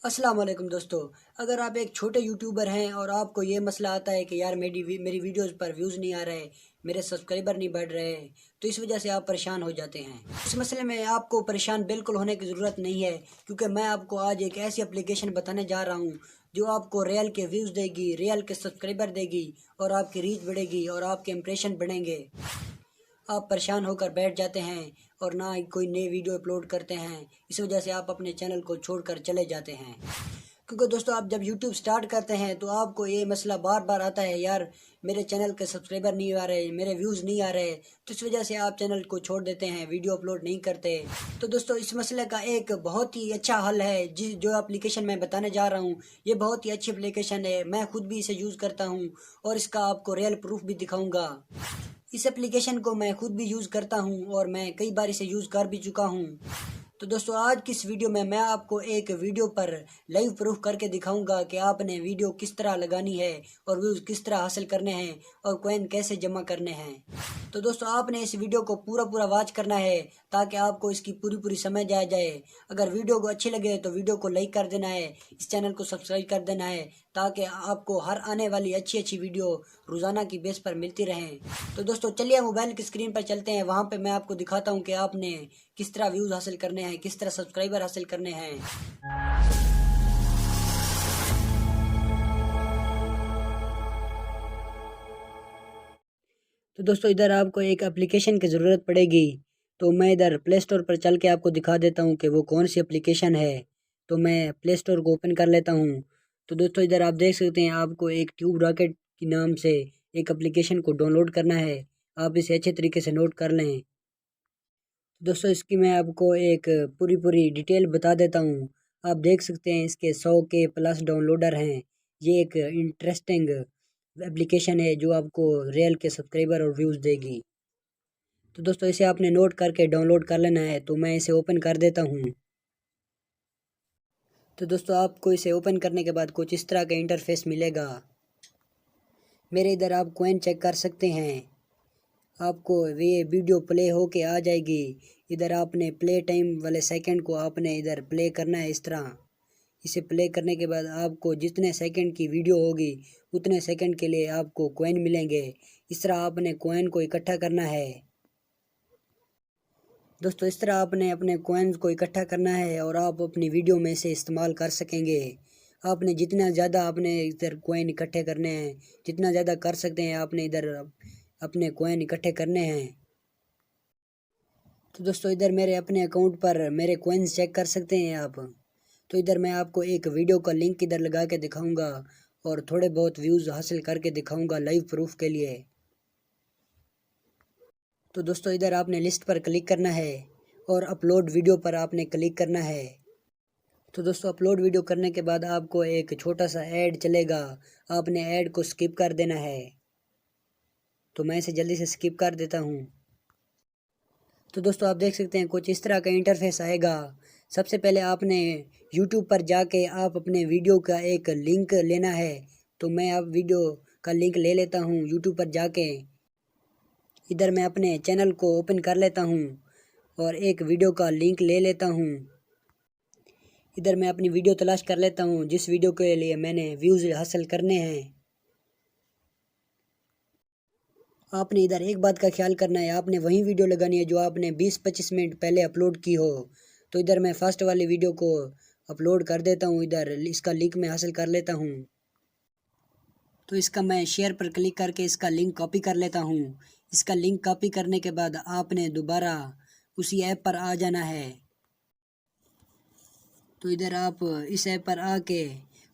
अस्सलाम वालेकुम दोस्तों। अगर आप एक छोटे यूट्यूबर हैं और आपको ये मसला आता है कि यार मेरी वीडियोस पर व्यूज़ नहीं आ रहे, मेरे सब्सक्राइबर नहीं बढ़ रहे, तो इस वजह से आप परेशान हो जाते हैं। इस मसले में आपको परेशान बिल्कुल होने की ज़रूरत नहीं है, क्योंकि मैं आपको आज एक ऐसी एप्लीकेशन बताने जा रहा हूँ जो आपको रियल के व्यूज़ देगी, रियल के सब्सक्राइबर देगी और आपकी रीच बढ़ेगी और आपके इंप्रेशन बढ़ेंगे। आप परेशान होकर बैठ जाते हैं और ना ही कोई नई वीडियो अपलोड करते हैं। इस वजह से आप अपने चैनल को छोड़कर चले जाते हैं। क्योंकि दोस्तों आप जब यूट्यूब स्टार्ट करते हैं तो आपको ये मसला बार बार आता है, यार मेरे चैनल के सब्सक्राइबर नहीं आ रहे, मेरे व्यूज़ नहीं आ रहे, तो इस वजह से आप चैनल को छोड़ देते हैं, वीडियो अपलोड नहीं करते। तो दोस्तों इस मसले का एक बहुत ही अच्छा हल है, जो एप्लीकेशन मैं बताने जा रहा हूँ ये बहुत ही अच्छी एप्लीकेशन है। मैं खुद भी इसे यूज़ करता हूँ और इसका आपको रियल प्रूफ भी दिखाऊंगा। इस एप्लीकेशन को मैं खुद भी यूज़ करता हूँ और मैं कई बार इसे यूज़ कर भी चुका हूँ। तो दोस्तों आज की इस वीडियो में मैं आपको एक वीडियो पर लाइव प्रूफ करके दिखाऊंगा कि आपने वीडियो किस तरह लगानी है और व्यूज़ किस तरह हासिल करने हैं और कॉइन कैसे जमा करने हैं। तो दोस्तों आपने इस वीडियो को पूरा पूरा वॉच करना है ताकि आपको इसकी पूरी पूरी समझ आ जाए। अगर वीडियो को अच्छी लगे तो वीडियो को लाइक कर देना है, इस चैनल को सब्सक्राइब कर देना है ताकि आपको हर आने वाली अच्छी अच्छी वीडियो रोज़ाना की बेस पर मिलती रहें। तो दोस्तों चलिए मोबाइल की स्क्रीन पर चलते हैं, वहाँ पे मैं आपको दिखाता हूँ कि आपने किस तरह व्यूज़ हासिल करने हैं, किस तरह सब्सक्राइबर हासिल करने हैं। तो दोस्तों इधर आपको एक एप्लीकेशन की ज़रूरत पड़ेगी। तो मैं इधर प्ले स्टोर पर चल के आपको दिखा देता हूँ कि वो कौन सी एप्लीकेशन है। तो मैं प्ले स्टोर को ओपन कर लेता हूँ। तो दोस्तों इधर आप देख सकते हैं, आपको एक ट्यूब रॉकेट के नाम से एक एप्लीकेशन को डाउनलोड करना है। आप इसे अच्छे तरीके से नोट कर लें। दोस्तों इसकी मैं आपको एक पूरी पूरी डिटेल बता देता हूँ। आप देख सकते हैं इसके 100 के प्लस डाउनलोडर हैं। ये एक इंटरेस्टिंग एप्लीकेशन है जो आपको रियल के सब्सक्राइबर और व्यूज़ देगी। तो दोस्तों इसे आपने नोट करके डाउनलोड कर लेना है। तो मैं इसे ओपन कर देता हूँ। तो दोस्तों आपको इसे ओपन करने के बाद कुछ इस तरह का इंटरफेस मिलेगा। मेरे इधर आप कॉइन चेक कर सकते हैं, आपको ये वीडियो प्ले होके आ जाएगी। इधर आपने प्ले टाइम वाले सेकंड को आपने इधर प्ले करना है इस तरह। इसे प्ले करने के बाद आपको जितने सेकंड की वीडियो होगी उतने सेकंड के लिए आपको कॉइन मिलेंगे। इस तरह आपने कॉइन को इकट्ठा करना है। दोस्तों इस तरह आपने अपने कॉइन्स को इकट्ठा करना है और आप अपनी वीडियो में से इस्तेमाल कर सकेंगे। आपने जितना ज़्यादा आपने इधर कॉइन इकट्ठे करने हैं, जितना ज़्यादा कर सकते हैं आपने इधर अपने कॉइन इकट्ठे करने हैं। तो दोस्तों इधर मेरे अपने अकाउंट पर मेरे कॉइन्स चेक कर सकते हैं आप। तो इधर मैं आपको एक वीडियो का लिंक इधर लगा के दिखाऊंगा और थोड़े बहुत व्यूज़ हासिल करके दिखाऊंगा लाइव प्रूफ के लिए। तो दोस्तों इधर आपने लिस्ट पर क्लिक करना है और अपलोड वीडियो पर आपने क्लिक करना है। तो दोस्तों अपलोड वीडियो करने के बाद आपको एक छोटा सा ऐड चलेगा, आपने ऐड को स्किप कर देना है। तो मैं इसे जल्दी से स्किप कर देता हूँ। तो दोस्तों आप देख सकते हैं कुछ इस तरह का इंटरफेस आएगा। सबसे पहले आपने यूट्यूब पर जाके आप अपने वीडियो का एक लिंक लेना है। तो मैं अब वीडियो का लिंक ले लेता हूँ यूट्यूब पर जाके। इधर मैं अपने चैनल को ओपन कर लेता हूँ और एक वीडियो का लिंक ले लेता हूँ। इधर मैं अपनी वीडियो तलाश कर लेता हूँ जिस वीडियो के लिए मैंने व्यूज़ हासिल करने हैं। आपने इधर एक बात का ख्याल करना है, आपने वही वीडियो लगानी है जो आपने 20-25 मिनट पहले अपलोड की हो। तो इधर मैं फर्स्ट वाली वीडियो को अपलोड कर देता हूँ, इधर इसका लिंक मैं हासिल कर लेता हूँ। तो इसका मैं शेयर पर क्लिक करके इसका लिंक कॉपी कर लेता हूँ। इसका लिंक कॉपी करने के बाद आपने दोबारा उसी ऐप पर आ जाना है। तो इधर आप इस ऐप पर आके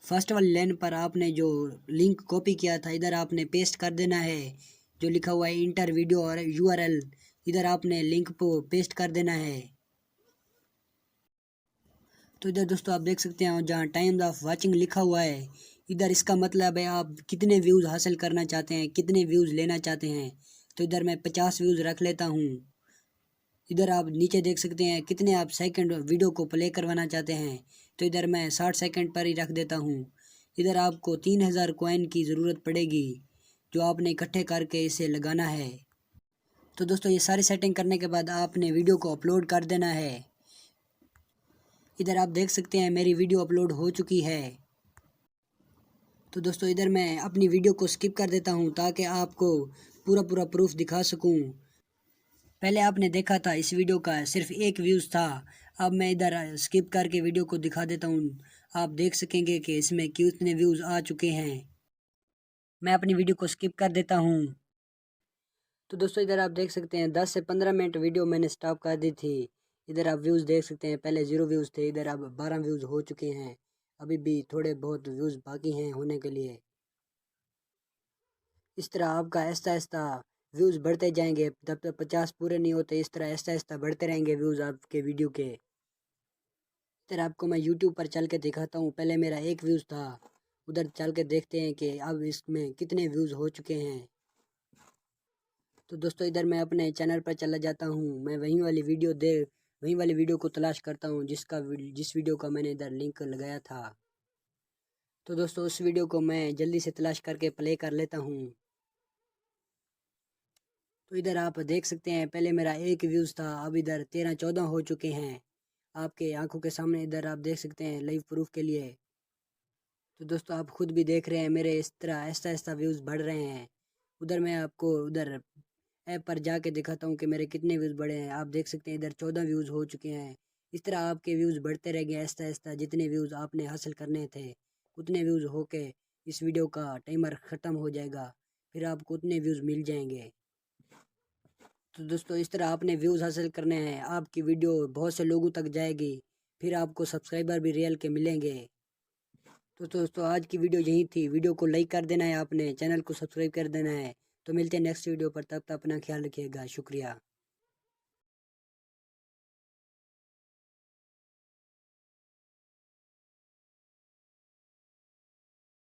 फर्स्ट वाली लाइन पर आपने जो लिंक कॉपी किया था इधर आपने पेस्ट कर देना है, जो लिखा हुआ है इंटर वीडियो और यूआरएल। इधर आपने लिंक को पेस्ट कर देना है। तो इधर दोस्तों आप देख सकते हैं जहाँ टाइम्स ऑफ वाचिंग लिखा हुआ है, इधर इसका मतलब है आप कितने व्यूज़ हासिल करना चाहते हैं, कितने व्यूज़ लेना चाहते हैं। तो इधर मैं 50 व्यूज़ रख लेता हूँ। इधर आप नीचे देख सकते हैं कितने आप सेकंड वीडियो को प्ले करवाना चाहते हैं। तो इधर मैं 60 सेकंड पर ही रख देता हूँ। इधर आपको 3000 कॉइन की ज़रूरत पड़ेगी जो आपने इकट्ठे करके इसे लगाना है। तो दोस्तों ये सारी सेटिंग करने के बाद आपने वीडियो को अपलोड कर देना है। इधर आप देख सकते हैं मेरी वीडियो अपलोड हो चुकी है। तो दोस्तों इधर मैं अपनी वीडियो को स्किप कर देता हूँ ताकि आपको पूरा प्रूफ दिखा सकूँ। पहले आपने देखा था इस वीडियो का सिर्फ एक व्यूज़ था। अब मैं इधर स्किप करके वीडियो को दिखा देता हूँ। आप देख सकेंगे कि इसमें कितने व्यूज़ आ चुके हैं। मैं अपनी वीडियो को स्किप कर देता हूँ। तो दोस्तों इधर आप देख सकते हैं 10 से 15 मिनट वीडियो मैंने स्टॉप कर दी थी। इधर आप व्यूज़ देख सकते हैं, पहले 0 व्यूज़ थे, इधर अब 12 व्यूज़ हो चुके हैं। अभी भी थोड़े बहुत व्यूज़ बाकी हैं होने के लिए। इस तरह आपका ऐसा ऐसा व्यूज़ बढ़ते जाएंगे जब तक 50 पूरे नहीं होते। इस तरह ऐसा ऐसा बढ़ते रहेंगे व्यूज़ आपके वीडियो के। इधर आपको मैं यूट्यूब पर चल के दिखाता हूँ। पहले मेरा एक व्यूज़ था, उधर चल के देखते हैं कि अब इसमें कितने व्यूज़ हो चुके हैं। तो दोस्तों इधर मैं अपने चैनल पर चला जाता हूँ। मैं वहीं वाली वीडियो को तलाश करता हूँ जिस वीडियो का मैंने इधर लिंक लगाया था। तो दोस्तों उस वीडियो को मैं जल्दी से तलाश करके प्ले कर लेता हूँ। तो इधर आप देख सकते हैं पहले मेरा एक व्यूज़ था, अब इधर 13-14 हो चुके हैं आपके आंखों के सामने। इधर आप देख सकते हैं लाइव प्रूफ के लिए। तो दोस्तों आप खुद भी देख रहे हैं मेरे इस तरह ऐसा ऐसा व्यूज़ बढ़ रहे हैं। उधर मैं आपको उधर ऐप पर जाके दिखाता हूँ कि मेरे कितने व्यूज़ बढ़े हैं। आप देख सकते हैं इधर 14 व्यूज़ हो चुके हैं। इस तरह आपके व्यूज़ बढ़ते रहेंगे ऐसा ऐसा। जितने व्यूज़ आपने हासिल करने थे उतने व्यूज़ होके इस वीडियो का टाइमर ख़त्म हो जाएगा, फिर आपको उतने व्यूज़ मिल जाएंगे। तो दोस्तों इस तरह आपने व्यूज़ हासिल करने हैं, आपकी वीडियो बहुत से लोगों तक जाएगी, फिर आपको सब्सक्राइबर भी रियल के मिलेंगे। तो दोस्तों आज की वीडियो यही थी। वीडियो को लाइक कर देना है, आपने चैनल को सब्सक्राइब कर देना है। तो मिलते हैं नेक्स्ट वीडियो पर, तब तक अपना ख्याल रखिएगा। शुक्रिया।